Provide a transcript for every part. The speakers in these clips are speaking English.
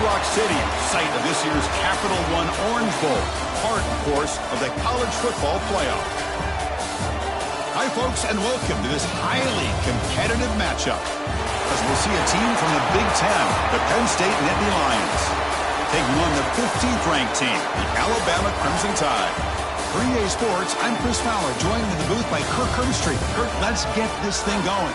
Rock City, site of this year's Capital One Orange Bowl, part, of course, of the college football playoff. Hi, folks, and welcome to this highly competitive matchup, as we'll see a team from the Big Ten, the Penn State Nittany Lions, taking on the 15th ranked team, the Alabama Crimson Tide. For EA Sports, I'm Chris Fowler, joined in the booth by Kirk Herbstreit. Kirk, let's get this thing going.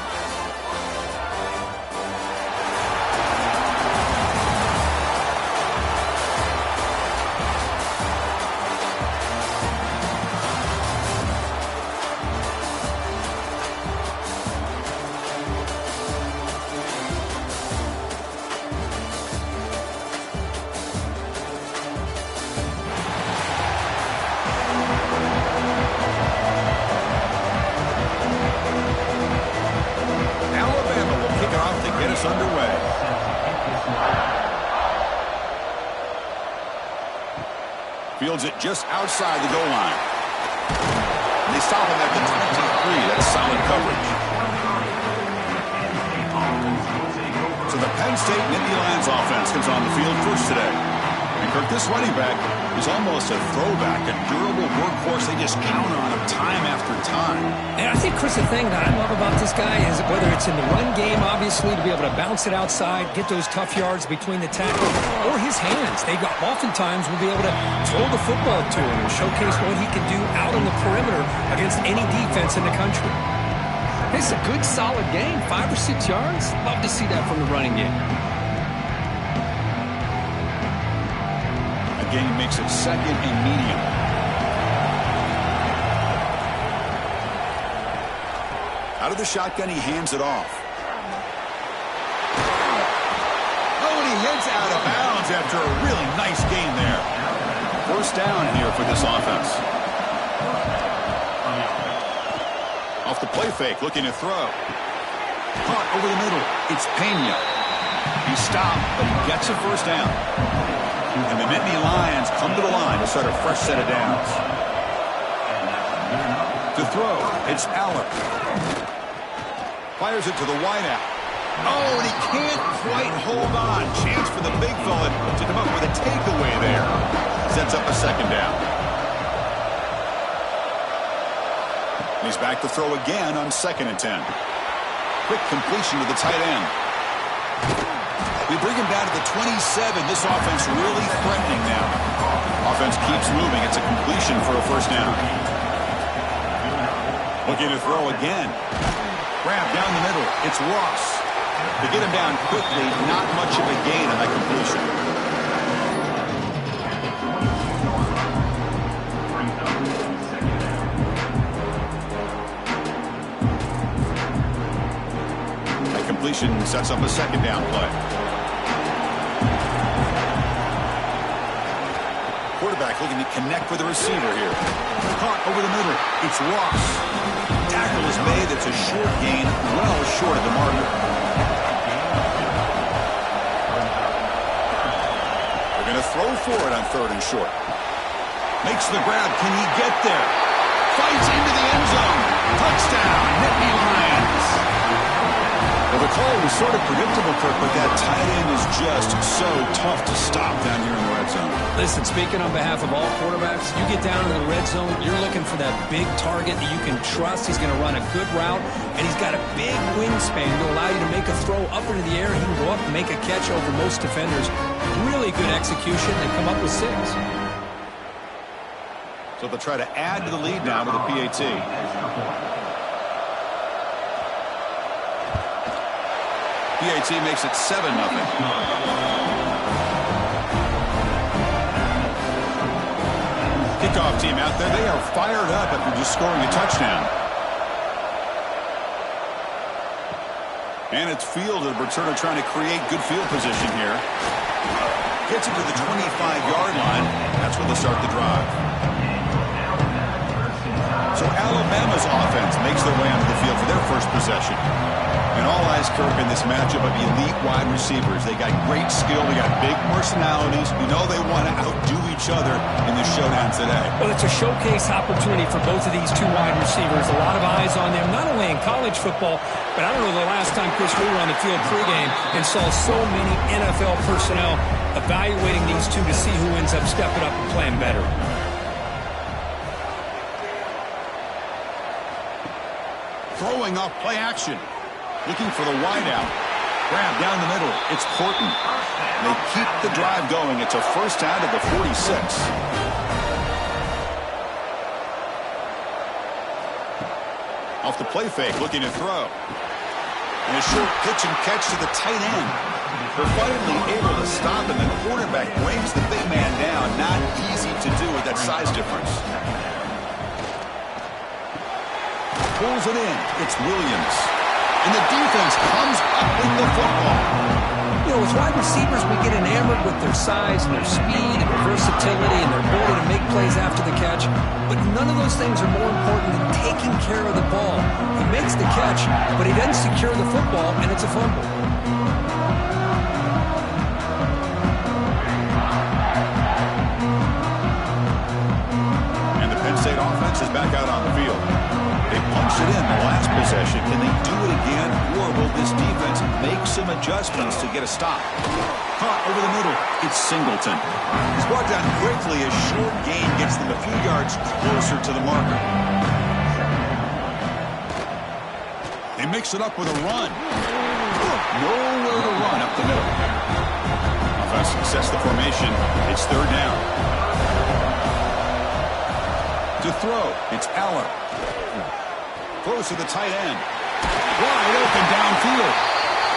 Underway. Fields it just outside the goal line. And they stop him at the 23. That's solid coverage. So the Penn State Nittany Lions offense comes on the field first today. And Kirk, this running back is almost a throwback, a durable workhorse. They just count on him time after time. And I think, Chris, the thing that I love about this guy is whether it's in the run game, obviously, to be able to bounce it outside, get those tough yards between the tackles, or his hands. They oftentimes will be able to throw the football to him and showcase what he can do out on the perimeter against any defense in the country. It's a good, solid game, 5 or 6 yards. Love to see that from the running game. Again, makes it second and medium. Out of the shotgun, he hands it off. Oh, and he heads out of bounds after a really nice gain there. First down here for this offense. Off the play fake, looking to throw. Caught over the middle. It's Pena. He stopped, but he gets a first down. And the Nittany Lions come to the line to start a fresh set of downs. To throw, it's Aller. Fires it to the wideout. Oh, and he can't quite hold on. Chance for the big fella to come up with a takeaway there. Sets up a second down. And he's back to throw again on 2nd and 10. Quick completion to the tight end. We bring him down to the 27. This offense really threatening now. Offense keeps moving. It's a completion for a first down. Looking to throw again. Grab down the middle. It's Ross. To get him down quickly, not much of a gain on that completion. That completion sets up a second down play. Quarterback looking to connect with the receiver here. Caught over the middle. It's Ross. Tackle is made. It's a short gain, well short of the marker. They're going to throw for it on 3rd and short. Makes the grab. Can he get there? Fights into the end zone. Touchdown, Nittany Lions. Well, the call was sort of predictable, Kirk, but that tight end is just so tough to stop down here in the red zone. Listen, speaking on behalf of all quarterbacks, you get down into the red zone, you're looking for that big target that you can trust. He's going to run a good route, and he's got a big wingspan to allow you to make a throw up into the air. He can go up and make a catch over most defenders. Really good execution. They come up with 6. So they'll try to add to the lead now with a PAT. PAT makes it 7-0. Kickoff team out there. They are fired up after just scoring a touchdown. And it's fielded, but sort of trying to create good field position here. Gets it to the 25-yard line. That's where they'll start the drive. So Alabama's offense makes their way onto the field for their first possession. And all eyes, Kirk, in this matchup of elite wide receivers. They got great skill. They got big personalities. You know they want to outdo each other in this showdown today. Well, it's a showcase opportunity for both of these 2 wide receivers. A lot of eyes on them, not only in college football, but I don't know the last time, Chris, we were on the field pregame and saw so many NFL personnel evaluating these two to see who ends up stepping up and playing better. Throwing off play action. Looking for the wideout. Grab down the middle. It's Horton. They keep the drive going. It's a first down to the 46. Off the play fake, looking to throw. And a short pitch and catch to the tight end. They're finally able to stop, and the quarterback brings the big man down. Not easy to do with that size difference. Pulls it in. It's Williams. And the defense comes up with the football. You know, as wide receivers, we get enamored with their size and their speed and their versatility and their ability to make plays after the catch. But none of those things are more important than taking care of the ball. He makes the catch, but he doesn't secure the football, and it's a fumble. And the Penn State offense is back out on the field. They punched it in the last possession. Can they do it again, or will this defense make some adjustments to get a stop? Caught over the middle. It's Singleton. He's brought down quickly. A short gain gets them a few yards closer to the marker. They mix it up with a run. Nowhere to run up the middle. Offense sets the formation. It's third down. To throw, it's Allen. Throws to the tight end. Wide open downfield.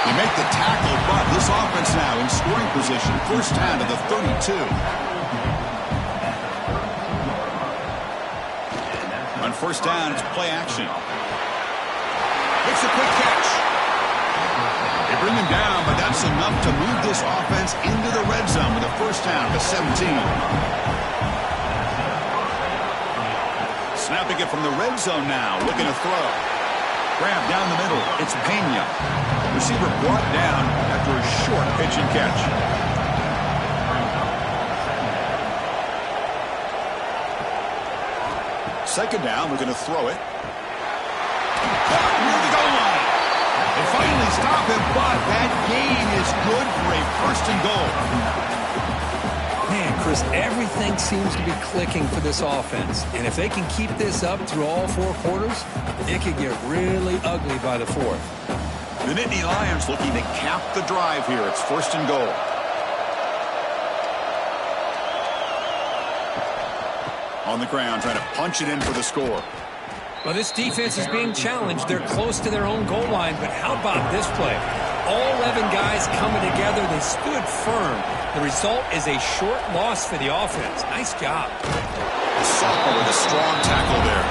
They make the tackle, but this offense now in scoring position. First down to the 32. On first down, it's play action. It's a quick catch. They bring him down, but that's enough to move this offense into the red zone with a first down to 17. Snapping it from the red zone now, looking to throw. Grab down the middle, it's Pena. Receiver brought down after a short pitch and catch. Second down, looking to throw it. Caught near the goal line. They finally stop him, but that gain is good for a first and goal. Man, Chris, everything seems to be clicking for this offense. And if they can keep this up through all four quarters, it could get really ugly by the fourth. The Nittany Lions looking to cap the drive here. It's first and goal. On the ground, trying to punch it in for the score. Well, this defense is being challenged. They're close to their own goal line, but how about this play? All 11 guys coming together. They stood firm. The result is a short loss for the offense. Nice job. Sophomore with a strong tackle there.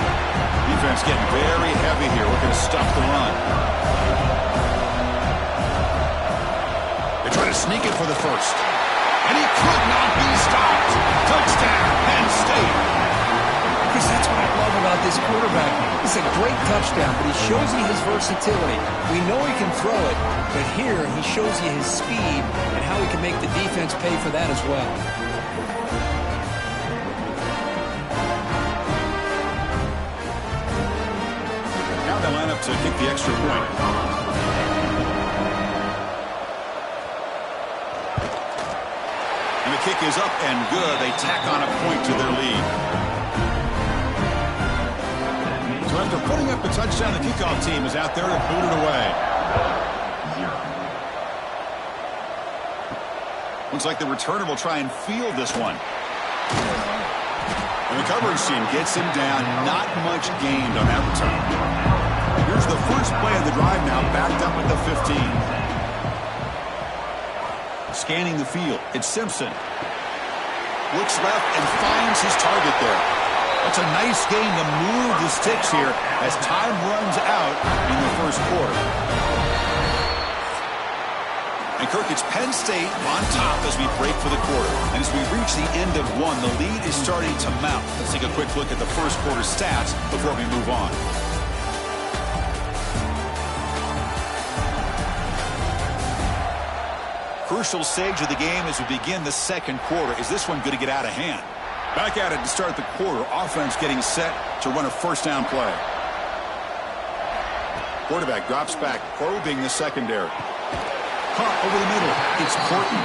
Defense getting very heavy here. We're going to stop the run. They try to sneak it for the first. And he could not be stopped. Touchdown, Penn State. Chris, that's what I love about this quarterback. It's a great touchdown, but he shows you his versatility. We know he can throw it, but here he shows you his speed and how he can make the defense pay for that as well. Now they line up to kick the extra point. And the kick is up and good. They tack on a point to their lead. So after putting up a touchdown, the kickoff team is out there to boot it away. Looks like the returner will try and field this one. And the coverage team gets him down. Not much gained on that return. Here's the first play of the drive now, backed up at the 15. Scanning the field, it's Simpson. Looks left and finds his target there. That's a nice game to move the sticks here as time runs out in the first quarter. And Kirk, it's Penn State on top as we break for the quarter. And as we reach the end of one, the lead is starting to mount. Let's take a quick look at the first quarter stats before we move on. Crucial stage of the game as we begin the second quarter. Is this one going to get out of hand? Back at it to start the quarter. Offense getting set to run a first down play. Quarterback drops back, probing the secondary. Caught over the middle. It's Horton.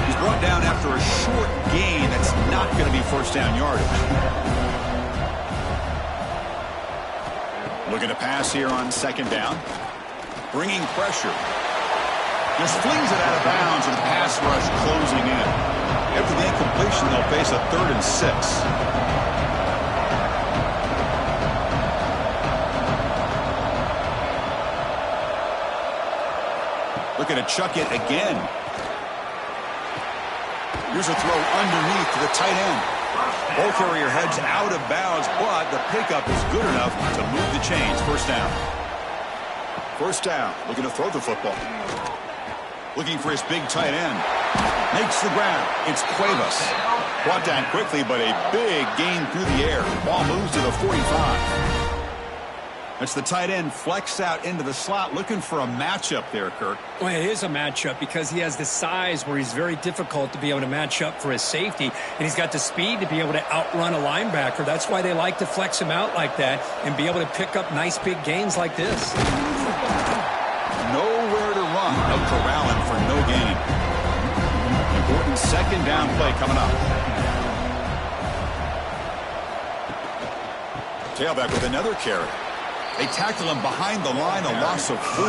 He's brought down after a short gain. That's not going to be first down yardage. Looking to pass here on second down. Bringing pressure. Just flings it out of bounds with the pass rush closing in. After the incompletion, they'll face a 3rd and 6. Looking to chuck it again. Here's a throw underneath to the tight end. Ball carrier heads out of bounds, but the pickup is good enough to move the chains. First down. First down. Looking to throw the football. Looking for his big tight end. Makes the grab. It's Cuevas. Brought down quickly, but a big gain through the air. Ball moves to the 45. That's the tight end flexed out into the slot, looking for a matchup there, Kirk. Well, it is a matchup because he has the size where he's very difficult to be able to match up for his safety, and he's got the speed to be able to outrun a linebacker. That's why they like to flex him out like that and be able to pick up nice big gains like this. Nowhere to run. No corralling for no gain. Important second down play coming up. Tailback with another carry. They tackle him behind the line, a loss of 4.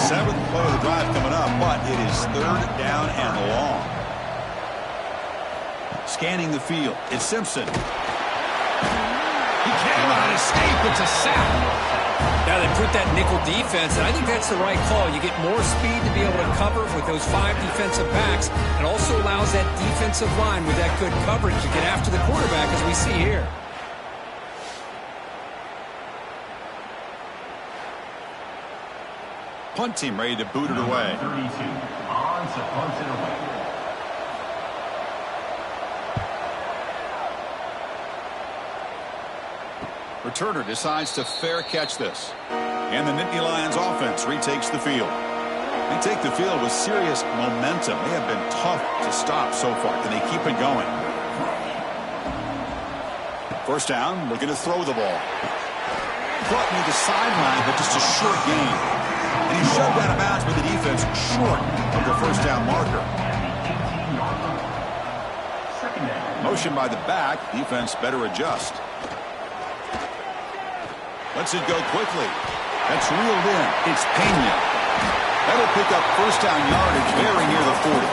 7th play of the drive coming up, but it is 3rd down and long. Scanning the field, it's Simpson. He cannot escape, it's a sack. Now they put that nickel defense, and I think that's the right call. You get more speed to be able to cover with those 5 defensive backs, and also allows that defensive line with that good coverage to get after the quarterback, as we see here. Punt team ready to boot it away. 32 on to punt it away. Returner decides to fair catch this. And the Nittany Lions offense retakes the field. They take the field with serious momentum. They have been tough to stop so far. Can they keep it going? First down, looking to throw the ball. Caught near the sideline, but just a short gain. And he's shoved out of bounds with the defense short of the first down marker. Motion by the back. Defense better adjust. Lets it go quickly. That's reeled in. It's Pena. That'll pick up first down yardage very near the 40.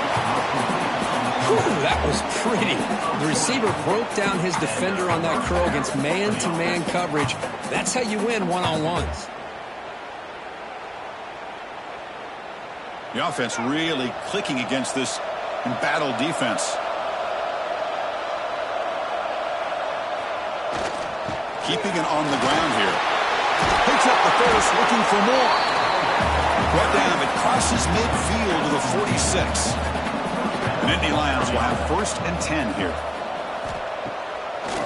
Whew, that was pretty. The receiver broke down his defender on that curl against man-to-man coverage. That's how you win one-on-ones. The offense really clicking against this embattled defense. Keeping it on the ground here. Picks up the first, looking for more. Brought down, it crosses midfield to the 46. The Nittany Lions will have 1st and 10 here.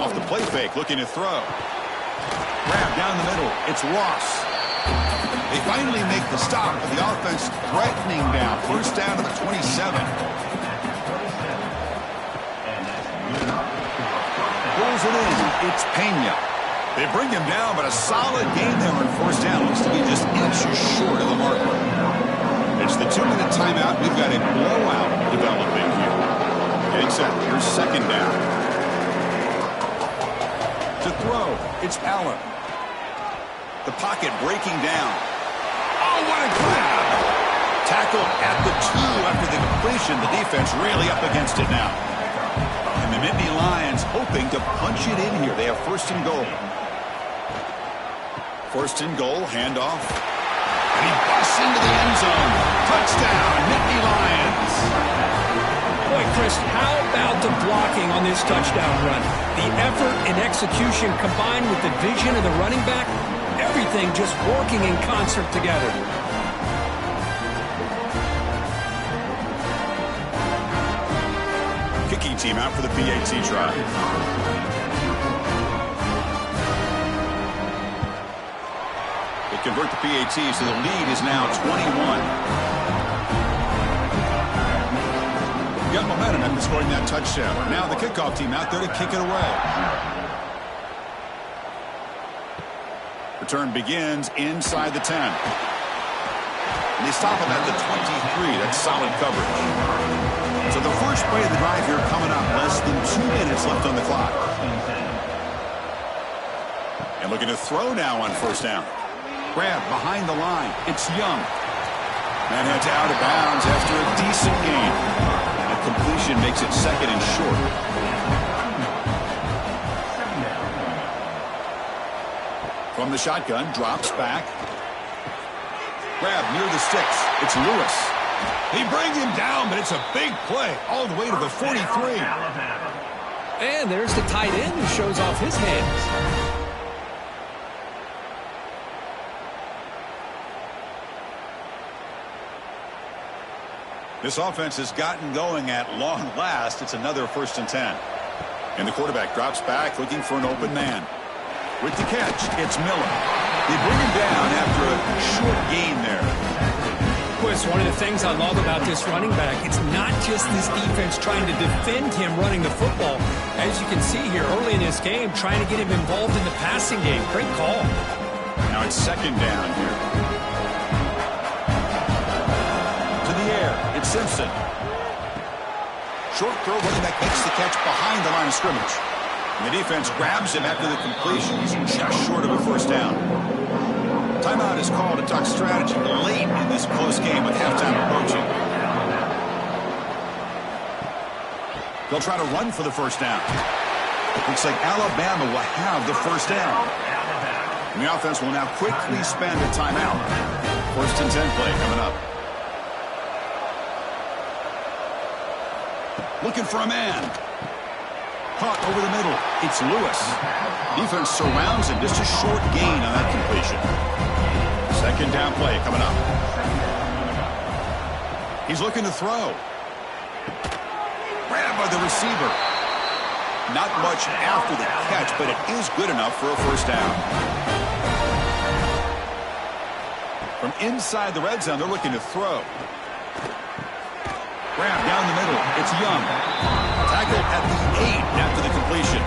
Off the play fake, looking to throw. Grab down the middle. It's Ross. They finally make the stop, but the offense threatening down. First down to the 27. Pulls it in. It's Pena. They bring him down, but a solid game there on first down. Looks to be just inches short of the marker. It's the 2-minute timeout. We've got a blowout developing here. Getting set. Here's second down. To throw, it's Allen. The pocket breaking down. Oh, what a grab! Tackled at the 2 after the completion. The defense really up against it now. And the Nittany Lions hoping to punch it in here. They have 1st and goal. 1st and goal, handoff. And he busts into the end zone. Touchdown, Nittany Lions. Boy, Chris, how about the blocking on this touchdown run? The effort and execution combined with the vision of the running back, everything just working in concert together. Kicking team out for the PAT try. They convert the PAT, so the lead is now 21. Got momentum after scoring that touchdown. Now the kickoff team out there to kick it away. Return begins inside the 10. And they stop him at the 23. That's solid coverage. So the first play of the drive here coming up. Less than 2 minutes left on the clock. And looking to throw now on first down. Grab behind the line. It's Young. Man heads out of bounds after a decent gain. And a completion makes it second and short. From the shotgun, drops back. Grab near the sticks. It's Lewis. They bring him down, but it's a big play all the way to the 43. And there's the tight end who shows off his hands. This offense has gotten going at long last. It's another 1st and 10. And the quarterback drops back looking for an open man. With the catch, it's Miller. They bring him down after a short gain there. Chris, one of the things I love about this running back, it's not just this defense trying to defend him running the football. As you can see here early in this game, trying to get him involved in the passing game. Great call. Now it's 2nd down here. To the air, it's Simpson. Short throw, running back makes the catch behind the line of scrimmage. And the defense grabs him after the completion. He's just short of a first down. Timeout is called to talk strategy late in this close game with halftime approaching. They'll try to run for the first down. Looks like Alabama will have the first down. And the offense will now quickly spend a timeout. 1st and 10 play coming up. Looking for a man. Caught over the middle. It's Lewis. Defense surrounds him. Just a short gain on that completion. 2nd down play coming up. He's looking to throw. Grabbed by the receiver. Not much after the catch, but it is good enough for a first down. From inside the red zone, they're looking to throw. Grab down the middle. It's Young. Tackled at the 8 after the completion.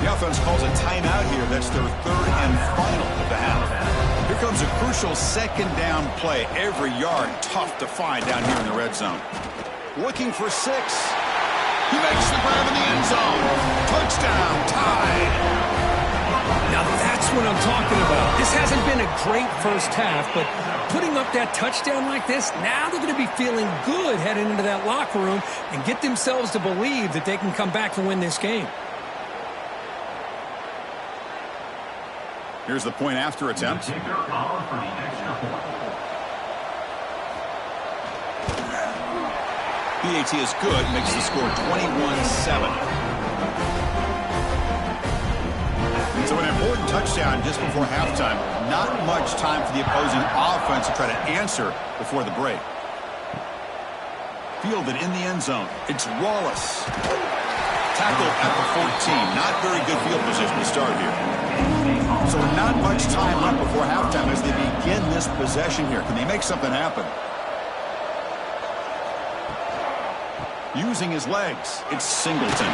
The offense calls a timeout here. That's their 3rd and final of the half. Here comes a crucial 2nd down play. Every yard tough to find down here in the red zone. Looking for 6. He makes the grab in the end zone. Touchdown, tied. Now that's what I'm talking about. This hasn't been a great first half, but putting up that touchdown like this, now they're going to be feeling good heading into that locker room and get themselves to believe that they can come back and win this game. Here's the point after attempt. PAT is good, makes the score 21-7. So an important touchdown just before halftime. Not much time for the opposing offense to try to answer before the break. Fielded in the end zone. It's Wallace. Tackled at the 14. Not very good field position to start here. So not much time left before halftime as they begin this possession here. Can they make something happen? Using his legs, it's Singleton.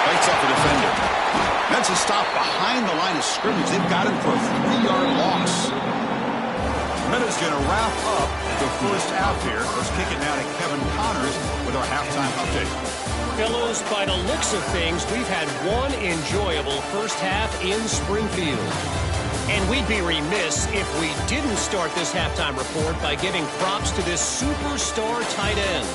Fights up the defender. That's a stop behind the line of scrimmage. They've got him for a 3-yard loss. Minute's going to wrap up the first half here. Let's kick it now to Kevin Connors with our halftime update. Fellows, by the looks of things, we've had one enjoyable first half in Springfield. And we'd be remiss if we didn't start this halftime report by giving props to this superstar tight end.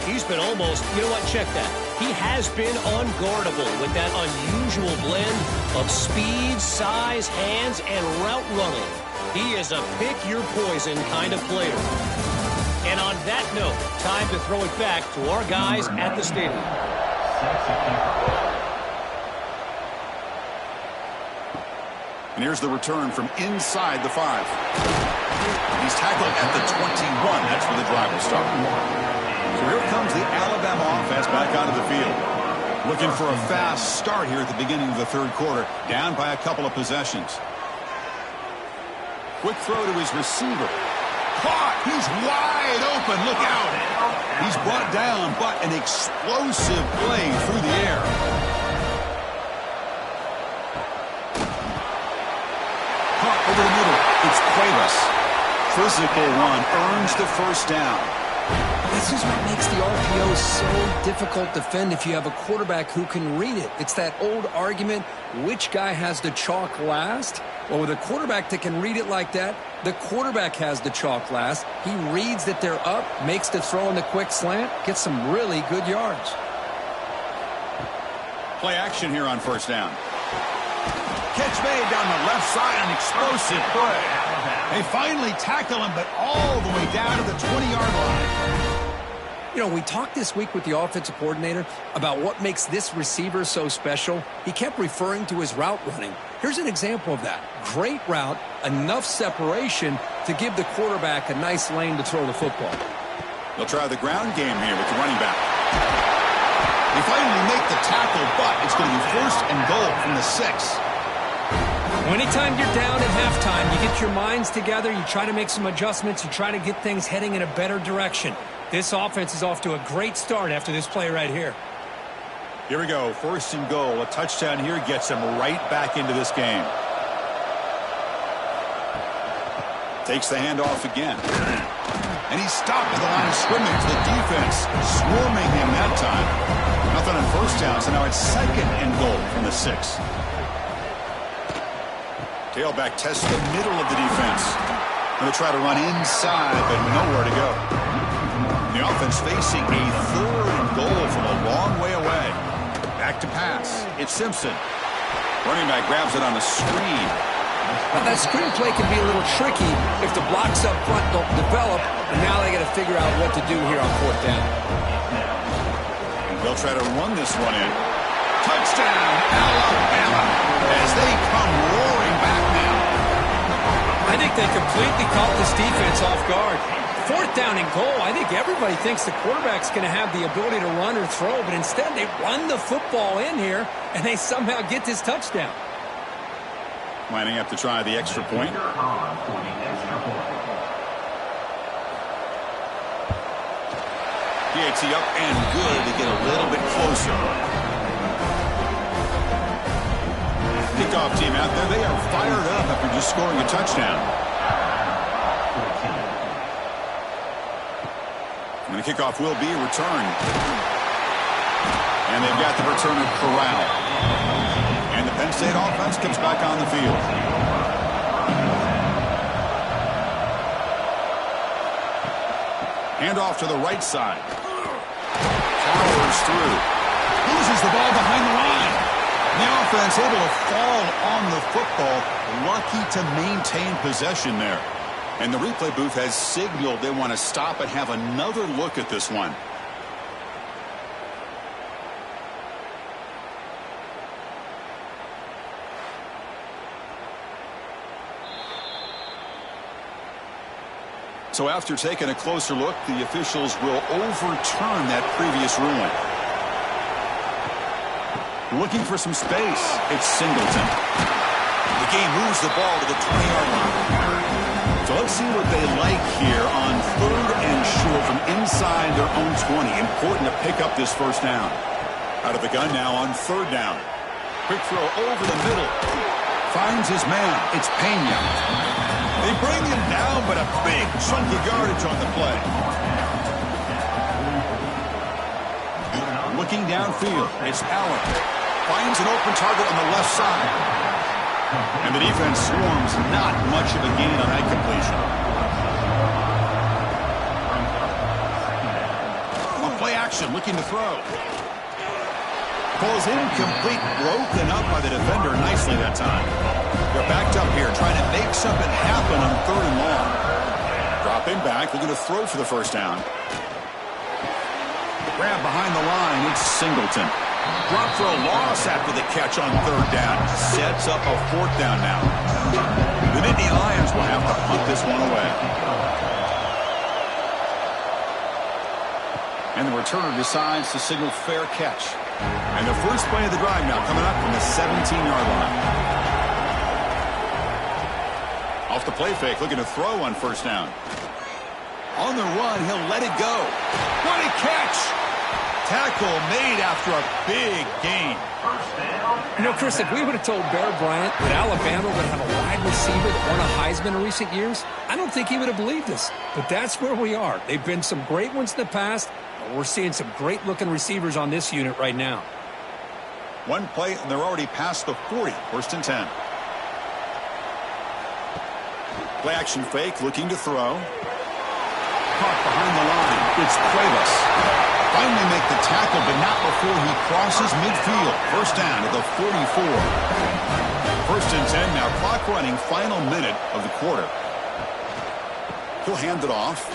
He's been almost, you know what, check that. He has been unguardable with that unusual blend of speed, size, hands, and route running. He is a pick-your-poison kind of player. And on that note, time to throw it back to our guys at the stadium. And here's the return from inside the 5. He's tackled at the 21. That's where the drive will start. So here comes the Alabama offense back onto the field. Looking for a fast start here at the beginning of the third quarter. Down by a couple of possessions. Quick throw to his receiver. Caught. He's wide open. Look out. He's brought down, but an explosive play through the air. caught over the middle. It's Cuevas. Physical one earns the first down. This is what makes the RPO so difficult to defend if you have a quarterback who can read it. It's that old argument, which guy has the chalk last? Well, with a quarterback that can read it like that, the quarterback has the chalk last. He reads that they're up, makes the throw in the quick slant, gets some really good yards. Play action here on first down. Catch made down the left side, an explosive play. They finally tackle him, but all the way down to the 20-yard line. You know, we talked this week with the offensive coordinator about what makes this receiver so special. He kept referring to his route running. Here's an example of that. Great route, enough separation to give the quarterback a nice lane to throw the football. They'll try the ground game here with the running back. They finally make the tackle, but it's going to be first and goal from the 6. Anytime you're down at halftime, you get your minds together, you try to make some adjustments, you try to get things heading in a better direction. This offense is off to a great start after this play right here. Here we go, first and goal. A touchdown here gets them right back into this game. Takes the handoff again. And he's stopped at the line of scrimmage. The defense swarming him that time. Nothing on first down, so now it's second and goal from the 6. Tailback tests the middle of the defense. Going to try to run inside, but nowhere to go. The offense facing a third and goal from a long way away. Back to pass. It's Simpson. Running back grabs it on the screen. Now, that screen play can be a little tricky if the blocks up front don't develop, and now they got to figure out what to do here on fourth down. And they'll try to run this one in. Touchdown, Alabama, as they come roaring back now. I think they completely caught this defense off guard. Fourth down and goal, I think everybody thinks the quarterback's going to have the ability to run or throw, but instead they run the football in here, and they somehow get this touchdown. Lining up to try the extra point. PAT up and good to get a little bit closer. Kickoff team out there, they are fired up after just scoring a touchdown. And the kickoff will be returned. And they've got the return of Corral. And the Penn State offense comes back on the field. Handoff to the right side. Powers through. Loses the ball behind the line. The offense able to fall on the football. Lucky to maintain possession there. And the replay booth has signaled they want to stop and have another look at this one. So after taking a closer look, the officials will overturn that previous ruling. Looking for some space. It's Singleton. The game moves the ball to the 20-yard line. So let's see what they like here on third and short from inside their own 20. Important to pick up this first down. Out of the gun now on third down. Quick throw over the middle. Finds his man. It's Pena. They bring him down, but a big chunk of yardage on the play. Looking downfield, it's Allen. Finds an open target on the left side. And the defense swarms, not much of a gain on that completion. On play action, looking to throw. Ball's incomplete, broken up by the defender nicely that time. They're backed up here, trying to make something happen on third and long. Dropping back, looking to throw for the first down. Grab behind the line, it's Singleton. Drop for a loss after the catch on third down. Sets up a fourth down now. The Nittany Lions will have to punt this one away. And the returner decides to signal fair catch. And the first play of the drive now coming up from the 17-yard line. Off the play fake, looking to throw on first down. On the run, he'll let it go. What a catch! Tackle made after a big gain. You know, Chris, if we would have told Bear Bryant that Alabama would have a wide receiver that won a Heisman in recent years, I don't think he would have believed us. But that's where we are. They've been some great ones in the past, and we're seeing some great-looking receivers on this unit right now. One play, and they're already past the 40. First and 10. Play action fake, looking to throw. Caught behind the line. It's Cuevas. Finally make the tackle, but not before he crosses midfield. First down at the 44. First and 10, now clock running, final minute of the quarter. He'll hand it off.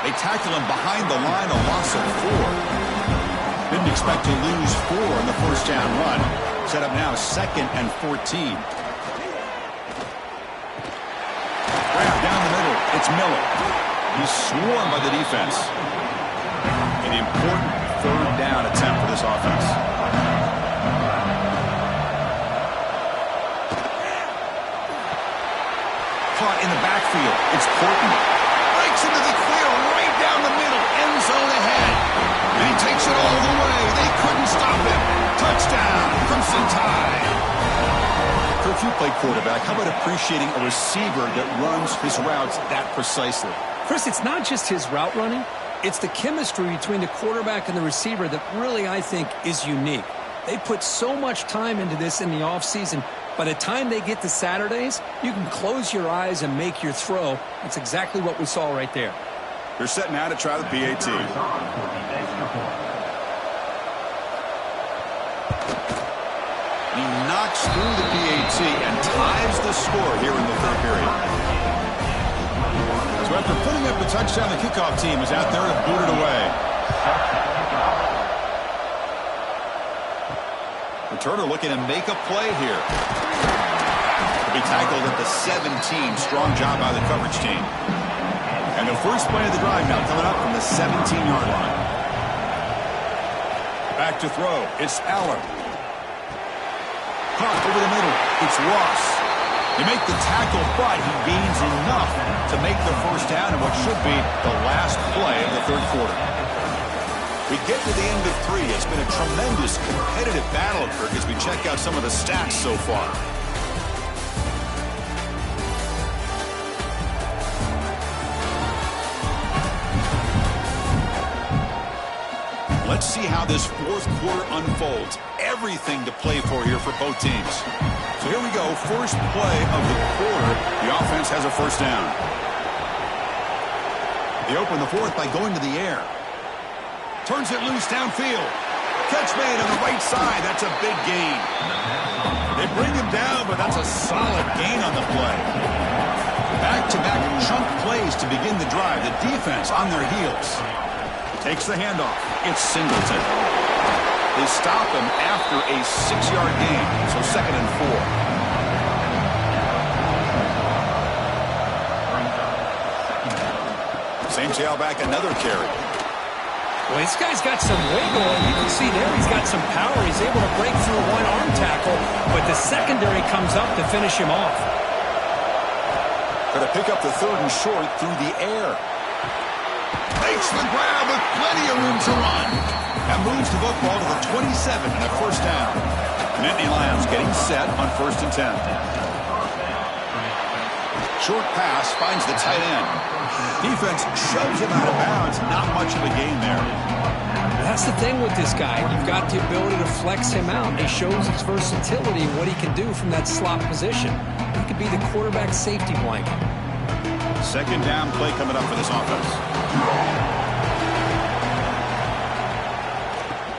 They tackle him behind the line, a loss of 4. Didn't expect to lose 4 in the first down run. Set up now 2nd and 14. Grab down the middle. It's Miller. He's swarmed by the defense. An important third down attempt for this offense. Caught in the backfield. It's Porton. Breaks into the clear right down the middle. End zone ahead. And he takes it all the way. They couldn't stop him. Touchdown. Crimson Tide. Kirk, you play quarterback. How about appreciating a receiver that runs his routes that precisely? Chris, it's not just his route running. It's the chemistry between the quarterback and the receiver that really, I think, is unique. They put so much time into this in the offseason. By the time they get to Saturdays, you can close your eyes and make your throw. That's exactly what we saw right there. They're set now to try the PAT. He knocks through the PAT and ties the score here in the third period. So after putting up the touchdown, the kickoff team is out there to boot it away. Returner looking to make a play here. He'll be tackled at the 17. Strong job by the coverage team. And the first play of the drive now coming up from the 17-yard line. Back to throw. It's Allen. Caught over the middle. It's Ross. They make the tackle, but he gains enough to make the first down in what should be the last play of the third quarter. We get to the end of 3. It's been a tremendous competitive battle, Kirk, as we check out some of the stats so far. Let's see how this fourth quarter unfolds. Everything to play for here for both teams. So here we go, first play of the quarter. The offense has a first down. They open the fourth by going to the air. Turns it loose downfield. Catch made on the right side. That's a big gain. They bring him down, but that's a solid gain on the play. Back-to-back chunk plays to begin the drive. The defense on their heels. Takes the handoff. It's Singleton. They stop him after a 6-yard gain, so 2nd and 4. St. Back another carry. Well, this guy's got some wiggle. You can see there he's got some power. He's able to break through one arm tackle, but the secondary comes up to finish him off. Got to pick up the 3rd and short through the air. Makes the grab with plenty of room to run. That moves the football to the 27 and a first down. Nittany Lions getting set on 1st and 10. Short pass finds the tight end. Defense shoves him out of bounds. Not much of a gain there. That's the thing with this guy. You've got the ability to flex him out. He shows his versatility and what he can do from that slot position. He could be the quarterback safety blanket. 2nd down play coming up for this offense.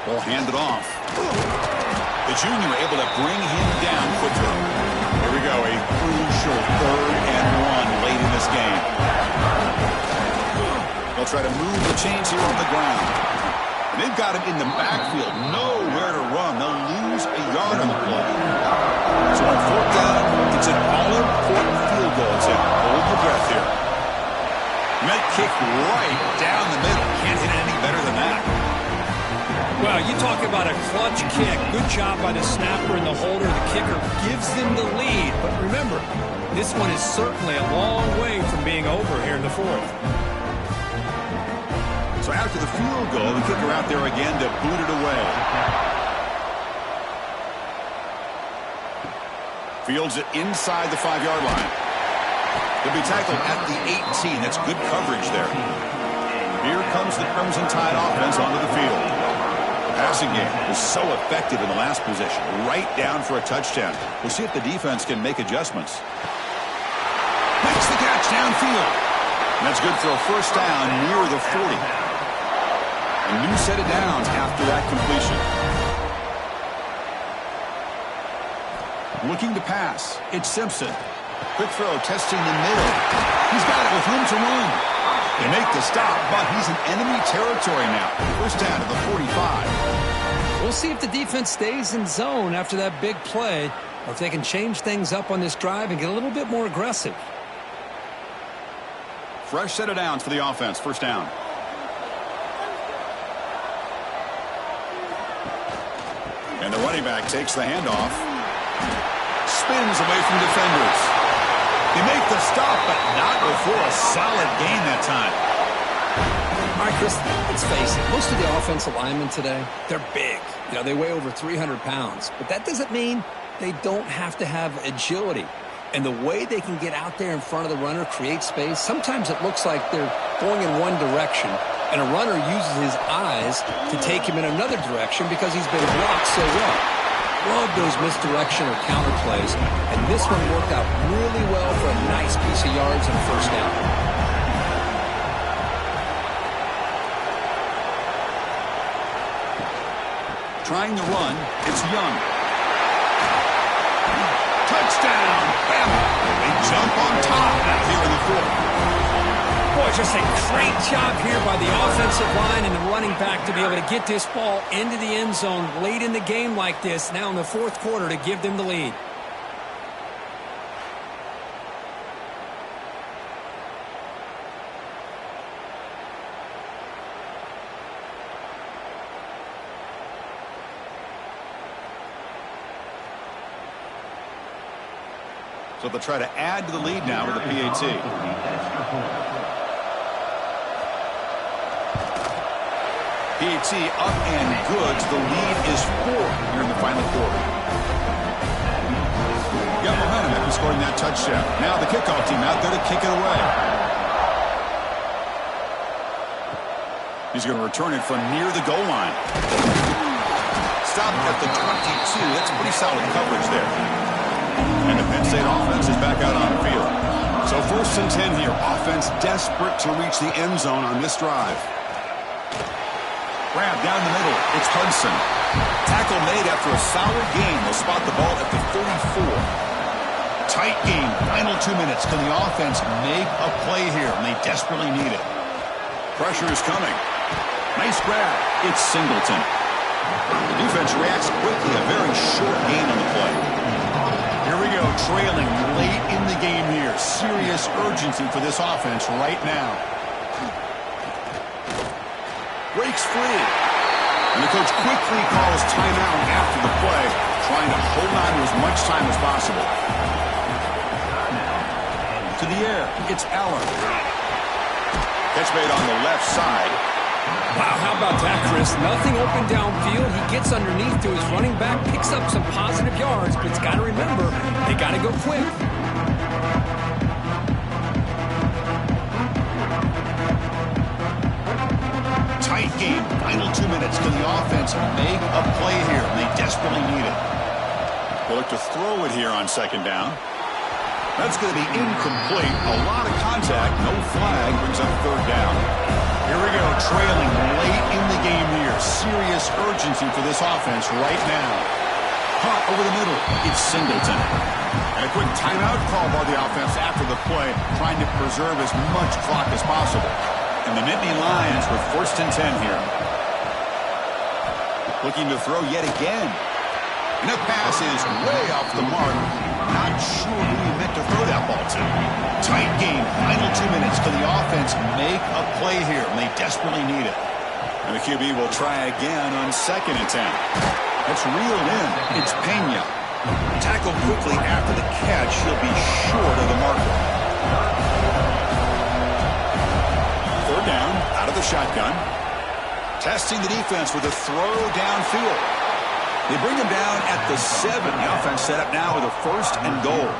Will hand it off. The junior able to bring him down quickly. Here we go, a crucial 3rd and 1 late in this game. They'll try to move the chains here on the ground. And they've got him in the backfield. Nowhere to run. They'll lose a yard on the play. So on 4th down, it's an all-important field goal attempt. Hold your breath here. Met kick right down the middle. Can't hit it any better than that. Well, you talk about a clutch kick. Good job by the snapper and the holder. The kicker gives them the lead. But remember, this one is certainly a long way from being over here in the 4th. So after the field goal, the kicker out there again to boot it away. Fields it inside the 5-yard line. He'll be tackled at the 18. That's good coverage there. Here comes the Crimson Tide offense onto the field. The passing game was so effective in the last possession. Right down for a touchdown. We'll see if the defense can make adjustments. Makes the catch downfield. And that's good for a first down near the 40. A new set of downs after that completion. Looking to pass. It's Simpson. Quick throw, testing the middle. He's got it with room to run. They make the stop, but he's in enemy territory now. First down to the 45. We'll see if the defense stays in zone after that big play, or if they can change things up on this drive and get a little bit more aggressive. Fresh set of downs for the offense. First down. And the running back takes the handoff. Spins away from defenders. They make the stop, but not before a solid gain that time. All right, Chris, let's face it. Most of the offensive linemen today, they're big. You know, they weigh over 300 pounds. But that doesn't mean they don't have to have agility. And the way they can get out there in front of the runner, create space, sometimes it looks like they're going in one direction, and a runner uses his eyes to take him in another direction because he's been blocked so well. Love those misdirection or counter plays, and this one worked out really well for a nice piece of yards and a first down. Trying to run, it's Young. Touchdown! Bama! They jump on top out here in the fourth. Boy, just a great job here by the offensive line and the running back to be able to get this ball into the end zone late in the game like this, now in the fourth quarter, to give them the lead. So they'll try to add to the lead now with the PAT. PAT up and good. The lead is 4 here in the final quarter. Got momentum after scoring that touchdown. Now the kickoff team out there to kick it away. He's going to return it from near the goal line. Stopped at the 22. That's pretty solid coverage there. And the Penn State offense is back out on the field. So 1st and 10 here. Offense desperate to reach the end zone on this drive. Grab down the middle. It's Hudson. Tackle made after a solid gain. They'll spot the ball at the 34. Tight game. Final 2 minutes. Can the offense make a play here? And they desperately need it. Pressure is coming. Nice grab. It's Singleton. The defense reacts quickly. A very short gain on the play. Here we go, trailing late in the game here. Serious urgency for this offense right now. Breaks free. And the coach quickly calls timeout after the play, trying to hold on to as much time as possible. To the air, it's Allen. Catch made on the left side. Wow, how about that, Chris? Nothing open downfield. He gets underneath to his running back, picks up some positive yards, but he's got to remember, they got to go quick. Tight game. Final 2 minutes. Can the offense make a play here? And they desperately need it. They'll look to throw it here on 2nd down. That's going to be incomplete. A lot of contact. No flag. Brings up 3rd down. Here we go, trailing late in the game here. Serious urgency for this offense right now. Caught over the middle. It's Singleton. And a quick timeout call by the offense after the play, trying to preserve as much clock as possible. And the Nittany Lions with 1st and 10 here. Looking to throw yet again. And the pass is way off the mark. Not sure who he meant to throw that ball to. Tight game. Final 2 minutes. Can the offense make a play here? And they desperately need it. And the QB will try again on 2nd and 10. It's reeled in. It's Pena. Tackled quickly after the catch. He'll be short of the marker. 3rd down. Out of the shotgun. Testing the defense with a throw downfield. They bring him down at the 7. The offense set up now with a 1st and goal.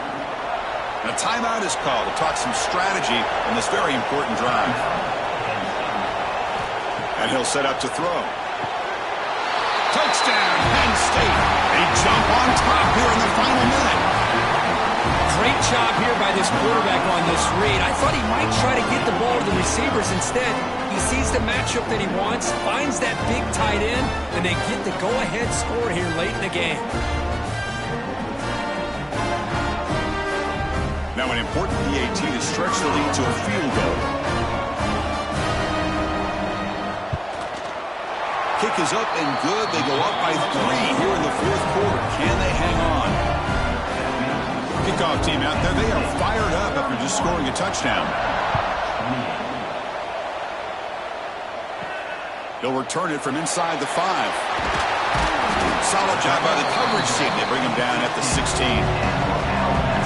And a timeout is called to talk some strategy in this very important drive. And he'll set up to throw. Touchdown, Penn State. They jump on top here in the final minute. Great job here by this quarterback on this read. I thought he might try to get the ball to the receivers. Instead, he sees the matchup that he wants, finds that big tight end, and they get the go-ahead score here late in the game. Now an important PAT to stretch the lead to a field goal. Kick is up and good. They go up by 3 here in the 4th quarter. Can they hang on? Kickoff team out there. They are fired up after just scoring a touchdown. He'll return it from inside the 5. Solid job by the coverage team. They bring him down at the 16.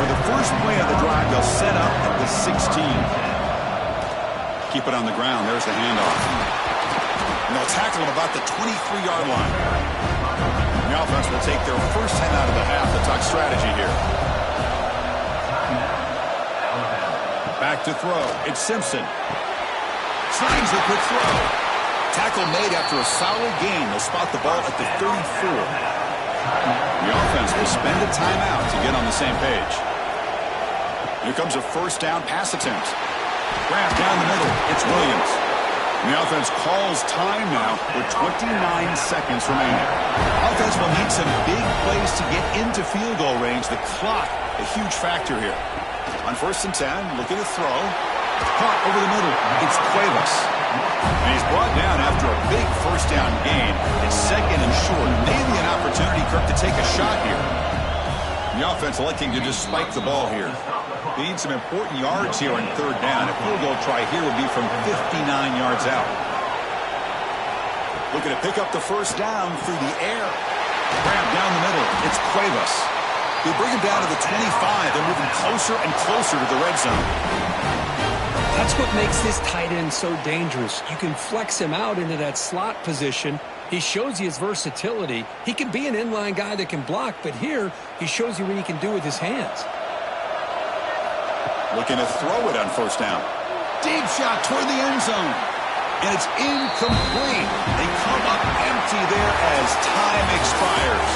For the first play of the drive, they'll set up at the 16. Keep it on the ground. There's the handoff. And they'll tackle him about the 23-yard line. The offense will take their first 10 out of the half. They'll talk strategy here. Back to throw. It's Simpson. Slides the quick throw. Tackle made after a solid gain. They'll spot the ball at the 34. The offense will spend a timeout to get on the same page. Here comes a 1st down pass attempt. Wrapped down the middle. It's Williams. The offense calls time now with 29 seconds remaining. Offense will need some big plays to get into field goal range. The clock, a huge factor here. On 1st and 10, looking to throw. Caught over the middle. It's Cuevas. And he's brought down after a big 1st down gain. It's 2nd and short. Maybe an opportunity, Kirk, to take a shot here. The offense electing to just spike the ball here. They need some important yards here on 3rd down. A field goal try here would be from 59 yards out. Looking to pick up the 1st down through the air. Grab down the middle. It's Cuevas. They bring him down to the 25. They're moving closer and closer to the red zone. That's what makes this tight end so dangerous. You can flex him out into that slot position. He shows you his versatility. He can be an inline guy that can block, but here he shows you what he can do with his hands. Looking to throw it on 1st down. Deep shot toward the end zone. And it's incomplete. They come up empty there as time expires.